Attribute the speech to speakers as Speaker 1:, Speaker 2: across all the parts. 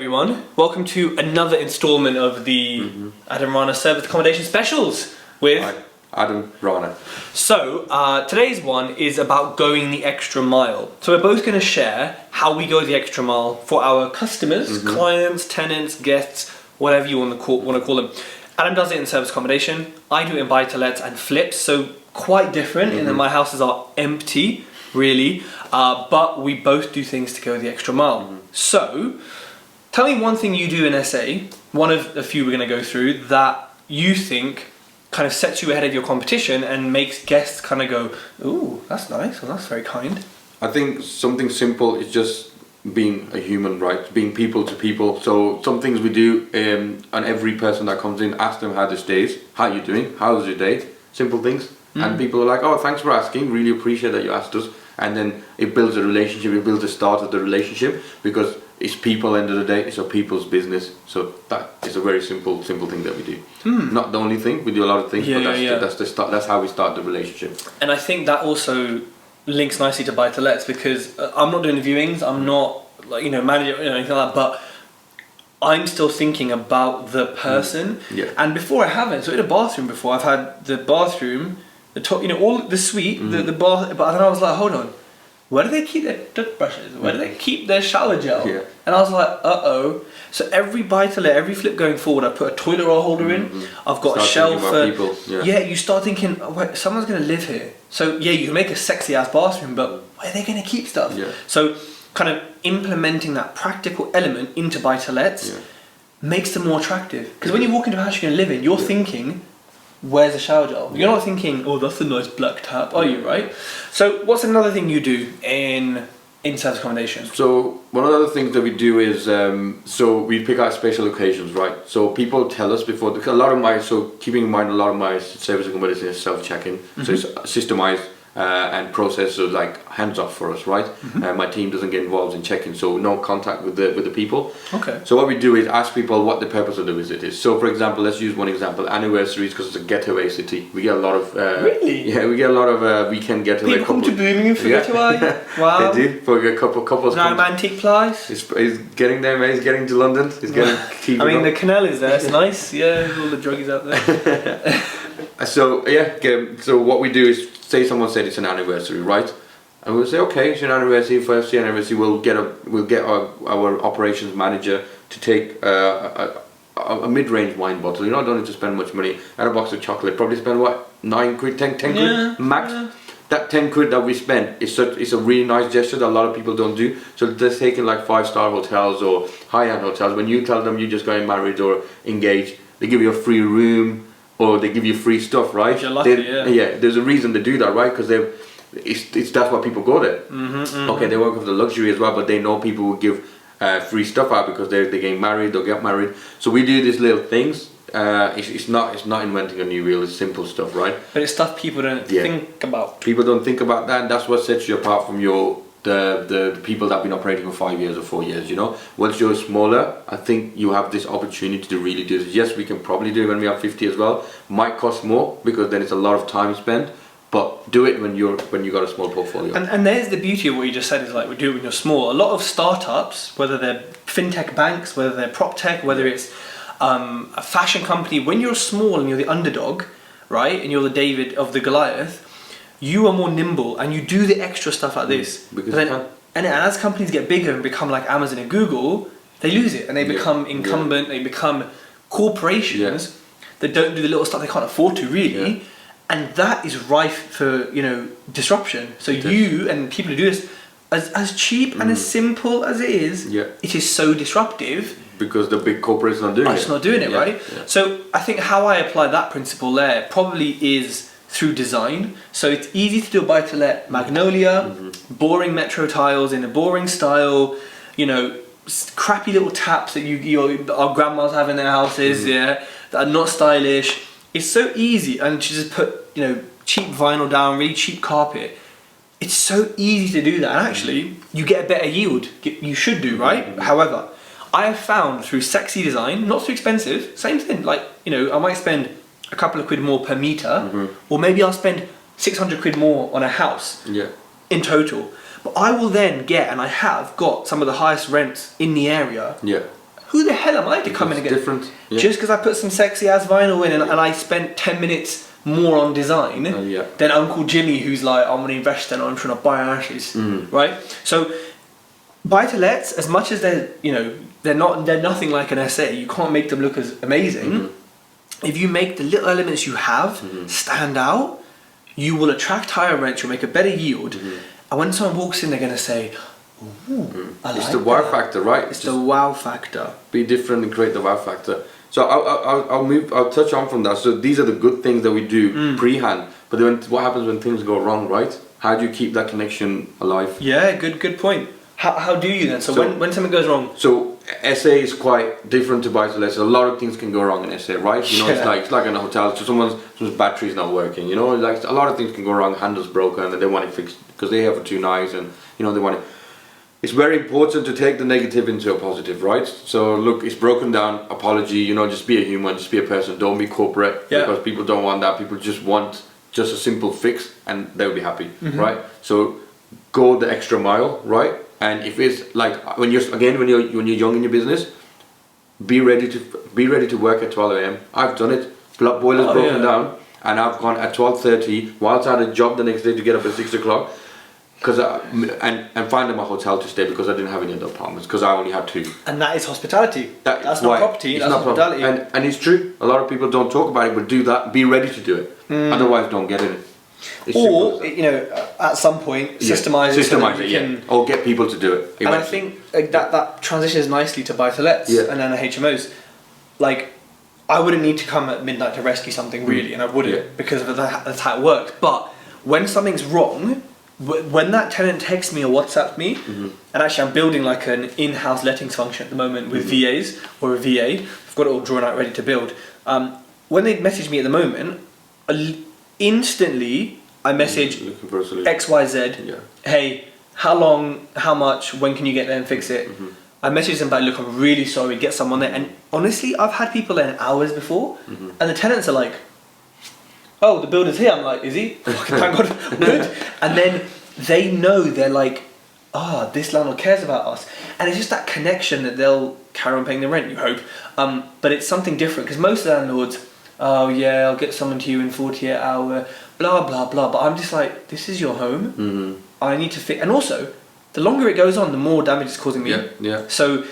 Speaker 1: everyone. Welcome to another installment of the Adam Rana Service Accommodation Specials with
Speaker 2: Adam Rana.
Speaker 1: So, today's one is about going the extra mile. So we're both going to share how we go the extra mile for our customers, clients, tenants, guests, whatever you want to call them. Adam does it in service accommodation. I do it in buy-to-lets and flips, so quite different in that my houses are empty, really, but we both do things to go the extra mile. So, tell me one thing you do in SA, one of the few we're going to go through, that you think kind of sets you ahead of your competition and makes guests kind of go, ooh, that's nice, well, that's very kind.
Speaker 2: I think something simple is just being a human, right? Being people to people. So some things we do, and every person that comes in, ask them how this day is, how you doing, how was your day, simple things. And people are like, oh, thanks for asking, really appreciate that you asked us. And then it builds a relationship, it builds the start of the relationship, because it's people, end of the day, it's a people's business. So that is a very simple thing that we do. Not the only thing, we do a lot of things, but that's the start. That's how we start the relationship.
Speaker 1: And I think that also links nicely to buy-to-lets, because I'm not doing the viewings, I'm not like, manager or anything like that, but I'm still thinking about the person. And before I haven't, so in a bathroom before, I've had the bathroom, the top, all the suite, the bath, but then I was like, hold on, where do they keep their toothbrushes? Where do they keep their shower gel? And I was like, uh-oh. So every buy-to-let, every flip going forward, I put a toilet roll holder in. I've got a shelf for
Speaker 2: people.
Speaker 1: you start thinking, oh, wait, someone's going to live here. So you can make a sexy ass bathroom, but where are they going to keep stuff? So kind of implementing that practical element into buy-to-lets makes them more attractive. Because when you walk into a house you're going to live in, you're thinking, where's the shower gel? You're not thinking, oh, that's a nice black tap, are you, right? So what's another thing you do in service accommodation? So
Speaker 2: one of the other things that we do is, so we pick out special occasions, right? So people tell us before, keeping in mind a lot of my service accommodation is self-check-in, so it's systemized and process, so like hands off for us, right? My team doesn't get involved in check-in, so no contact with the people. So what we do is ask people what the purpose of the visit is. So for example, let's use one example, anniversaries, because it's a getaway city. We get a lot of
Speaker 1: really?
Speaker 2: Yeah, we get a lot of weekend getaway.
Speaker 1: People come to Birmingham for getaway. Wow.
Speaker 2: They do, for a couples.
Speaker 1: Romantic place.
Speaker 2: He's getting there, mate. He's getting to London. He's getting.
Speaker 1: I mean, the canal is there. It's nice. Yeah, all the druggies out there.
Speaker 2: So what we do is, say someone said it's an anniversary, right? And we'll say, okay, it's an anniversary. First year anniversary, we'll get our operations manager to take a mid-range wine bottle. You don't need to spend much money. And a box of chocolate, probably spend what, 9 quid, 10 quid max. That 10 quid that we spend it's a really nice gesture that a lot of people don't do. So they're taking like 5-star hotels or high-end hotels. When you tell them you're just getting married or engaged, they give you a free room or they give you free stuff, right?
Speaker 1: You're lucky,
Speaker 2: there's a reason to do that, right? Because that's why people go there. Okay, they work with the luxury as well, but they know people will give free stuff out because they're getting married, they'll get married. So we do these little things. It's not inventing a new wheel. It's simple stuff, right?
Speaker 1: But it's stuff people don't think about.
Speaker 2: People don't think about that, and that's what sets you apart from the people that have been operating for 5 years or 4 years. Once you're smaller, I think you have this opportunity to really do this. Yes, we can probably do it when we have 50 as well. Might cost more because then it's a lot of time spent. But do it when you got a small portfolio.
Speaker 1: And there's the beauty of what you just said, is like, we do it when you're small. A lot of startups, whether they're fintech banks, whether they're prop tech, whether it's a fashion company, when you're small and you're the underdog, right, and you're the David of the Goliath, you are more nimble and you do the extra stuff like this. And as companies get bigger and become like Amazon and Google, they lose it and they become incumbent, they become corporations that don't do the little stuff they can't afford to, really. And that is rife for, disruption. So you and people who do this, as cheap and as simple as it is, it is so disruptive.
Speaker 2: Because the big corporates are not doing it.
Speaker 1: It's not doing it, right? So I think how I apply that principle there probably is through design. So it's easy to do a buy-to-let magnolia, boring metro tiles in a boring style, crappy little taps that our grandmas have in their houses, that are not stylish. It's so easy, and to just put cheap vinyl down, really cheap carpet. It's so easy to do that, and actually you get a better yield. You should do, right? However, I have found through sexy design, not too expensive, same thing. Like I might spend a couple of quid more per meter, or maybe I'll spend 600 quid more on a house in total. But I will then get, and I have got, some of the highest rents in the area who the hell am I to come in and get
Speaker 2: different? Yeah.
Speaker 1: just because I put some sexy ass vinyl in and I spent 10 minutes more on design than Uncle Jimmy who's like, I'm gonna invest and I'm trying to buy ashes, right? So buy-to-lets, as much as they're nothing like an SA, you can't make them look as amazing. If you make the little elements you have stand out, you will attract higher rents, you'll make a better yield, and when someone walks in they're going to say, ooh, I
Speaker 2: it's
Speaker 1: like
Speaker 2: the wow
Speaker 1: that.
Speaker 2: factor, right?
Speaker 1: It's the wow factor.
Speaker 2: Be different and create the wow factor. So I'll touch on from that. So these are the good things that we do pre-hand, but then what happens when things go wrong, right? How do you keep that connection alive?
Speaker 1: Yeah, good point. How do you then? So when something goes wrong?
Speaker 2: So SA is quite different to buy-to-let. So a lot of things can go wrong in SA, right? You know, it's like in a hotel. So someone's battery's not working. You know, like a lot of things can go wrong. Handle's broken, and they want it fixed because they have it too nice, and you know they want it. It's very important to take the negative into a positive, right? So look, it's broken down. Apology. You know, just be a human. Just be a person. Don't be corporate because people don't want that. People just want a simple fix, and they'll be happy, right? So go the extra mile, right? And if it's like when you're young in your business, be ready to work at 12 a.m. I've done it. Boiler's broken down, and I've gone at 12:30 whilst I had a job the next day to get up at 6 o'clock, and find them a hotel to stay because I didn't have any other apartments because I only had 2.
Speaker 1: And that is hospitality. That's not property. That's hospitality.
Speaker 2: And it's true. A lot of people don't talk about it, but do that. Be ready to do it. Otherwise, don't get in it.
Speaker 1: Or at some point systemize it,
Speaker 2: or get people to do it.
Speaker 1: And I think that transitions nicely to buy-to-lets and then the HMOs. Like, I wouldn't need to come at midnight to rescue something really, and I wouldn't because that's how it works. But when something's wrong, when that tenant texts me or WhatsApps me, and actually I'm building like an in-house lettings function at the moment with VAs or a VA. I've got it all drawn out ready to build. When they message me at the moment, instantly I message XYZ, hey, how long, how much, when can you get there and fix it? I message them back, look, I'm really sorry, get someone there. And honestly, I've had people there in hours before, and the tenants are like, oh, the builder's here. I'm like, is he? Thank God, good. And then they know, they're like, this landlord cares about us. And it's just that connection that they'll carry on paying the rent, you hope. But it's something different, because most landlords, oh yeah, I'll get someone to you in 48 hours, blah, blah, blah. But I'm just like, this is your home. I need to fix. And also, the longer it goes on, the more damage it's causing me. So,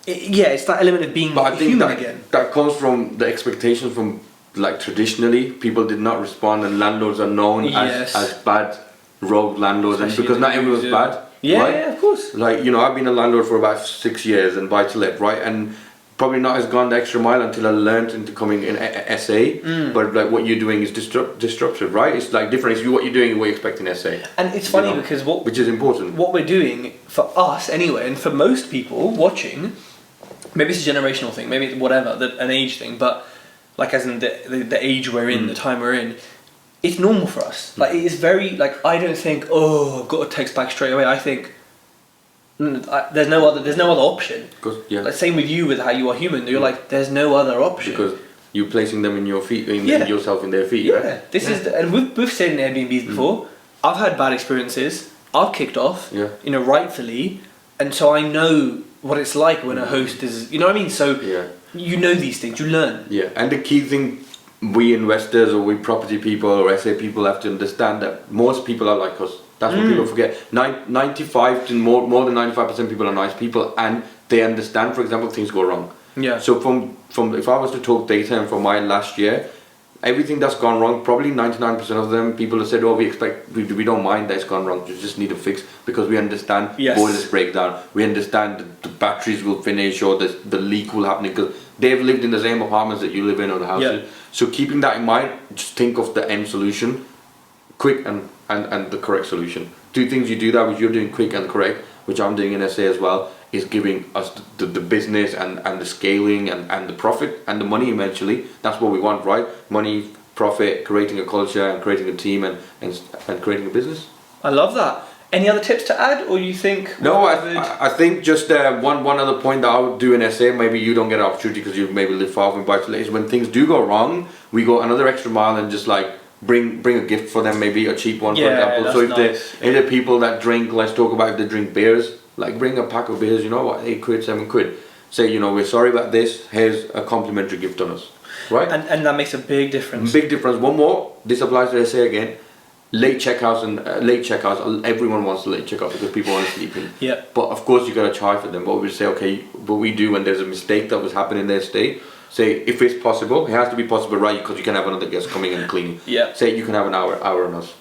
Speaker 1: it's that element of being human again.
Speaker 2: That comes from the expectations from, like, traditionally, people did not respond, and landlords are known as bad rogue landlords, and because not everyone's bad. Right?
Speaker 1: Yeah, of course.
Speaker 2: Like, I've been a landlord for about 6 years and buy-to-let, right? And probably not has gone the extra mile until I learned into coming in SA. But like what you're doing is disruptive, right? It's like different. It's what you're doing and what you're expecting SA.
Speaker 1: And it's funny because
Speaker 2: which is important.
Speaker 1: What we're doing for us anyway, and for most people watching, maybe it's a generational thing, maybe it's whatever, an age thing, but like as in the age we're in, the time we're in, it's normal for us. Like it is very like I don't think I've got to text back straight away. I think. There's no other option. Like same with you with how you are human. You're like there's no other option
Speaker 2: because you're placing them in your feet, yourself in their feet. Right?
Speaker 1: This is and we've stayed in Airbnbs before. I've had bad experiences. I've kicked off. Rightfully, and so I know what it's like when a host is. You know what I mean? So you know these things. You learn.
Speaker 2: Yeah, and the key thing we investors or we property people or SA people have to understand that most people are like us. That's what people forget. 95 to more than 95% people are nice people, and they understand. For example, things go wrong.
Speaker 1: Yeah.
Speaker 2: So from if I was to talk data and from my last year, everything that's gone wrong, probably 99% of them, people have said, we don't mind that it's gone wrong. You just need a fix because we understand boilers break down. We understand the batteries will finish or the leak will happen because they've lived in the same apartments that you live in or the houses. Yeah. So keeping that in mind, just think of the end solution, quick and the correct solution. 2 things you do that, which you're doing quick and correct, which I'm doing in SA as well, is giving us the business and the scaling and the profit and the money eventually. That's what we want, right? Money, profit, creating a culture and creating a team and creating a business.
Speaker 1: I love that. Any other tips to add, or you think?
Speaker 2: No, I think just one other point that I would do in SA, maybe you don't get an opportunity because you maybe live far from buy-to-let, is when things do go wrong, we go another extra mile and just like bring a gift for them, maybe a cheap one, for example. So if they're people that drink, let's talk about if they drink beers, like bring a pack of beers, you know what, 8 quid, 7 quid. say, you know, we're sorry about this, here's a complimentary gift on us, right?
Speaker 1: And that makes a big difference.
Speaker 2: Big difference. One more, this applies to SA again, late checkouts, everyone wants a late checkout because people want to sleep in.
Speaker 1: Yeah.
Speaker 2: But of course you got to charge for them. But we say, okay, what we do when there's a mistake that was happening in their stay, say if it's possible, it has to be possible, right? Because you can have another guest coming and cleaning.
Speaker 1: Yeah.
Speaker 2: Say you can have an hour on us.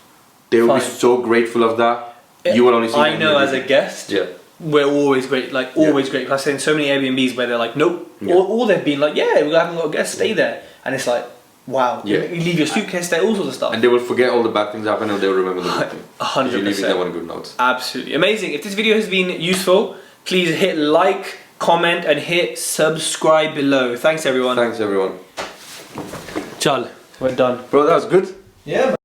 Speaker 2: They will be
Speaker 1: Fine.
Speaker 2: so grateful of that. You will only see.
Speaker 1: I know as a guest,
Speaker 2: yeah,
Speaker 1: we're always great, like always great. I've seen so many Airbnbs where they're like, nope, or they've been like, yeah, we haven't got a guest, stay there, and it's like, wow,
Speaker 2: Yeah.
Speaker 1: you leave your suitcase there, all sorts of stuff.
Speaker 2: and they will forget all the bad things happen, and they'll remember the good thing.
Speaker 1: 100%.
Speaker 2: You leave them on a good note.
Speaker 1: Absolutely amazing. If this video has been useful, please hit like, comment, and hit subscribe below. Thanks everyone.
Speaker 2: Thanks everyone.
Speaker 1: Chal, we're done.
Speaker 2: Bro, that was good.
Speaker 1: Yeah, man.